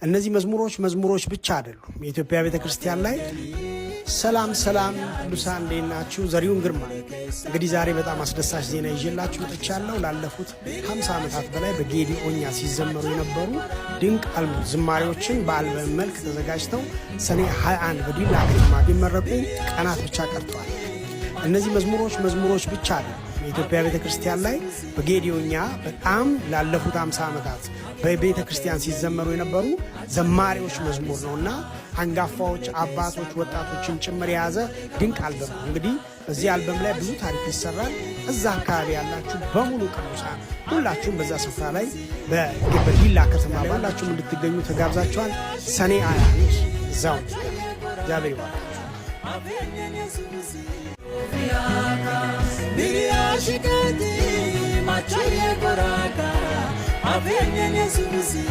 እነዚህ መዝሙሮች ብቻ አይደሉም። የኢትዮጵያ ቤተክርስቲያን ላይ ሰላም ቅዱሳን እንዴት ናችሁ? ዘሪሁን ግርማ እንግዲህ ዛሬ በጣም አስደሳች ዜና ይዤላችሁ መጥቻለሁ። ላለፉት 50 ዓመታት በላይ በጌዲኦኛ ሲዘመሩ የነበሩ ድንቅ ዝማሬዎችን በአልበም መልክ ተዘጋጅተው ሰኔ 21 በዲላ ከተማ ቢመረቁ ቀናት ብቻ ቀርተዋል። እነዚህ መዝሙሮች ብቻ አይደሉም። የኢትዮጵያ ቤተክርስቲያን ላይ በጌዲኦኛ በጣም ላለፉት 50 ዓመታት በቤተክርስቲያን ሲዘመሩ የነበሩ ዘማሪዎች መዝሙር ነውና አንጋፋዎች፣ አባቶች፣ ወጣቶችን ጭምር የያዘ ድንቅ አልበም ነው። እንግዲህ በዚህ አልበም ላይ ብዙ ታሪክ ይሰራል። እዛ አካባቢ ያላችሁ በሙሉ ቅዱሳን ሁላችሁም በዛ ስፍራ ላይ በዲላ ከተማ ባላችሁም እንድትገኙ ተጋብዛችኋል። ሰኔ 21 እዛው እግዚአብሔር ይባርካችሁ። Machaye koraka, avenye Yesusi.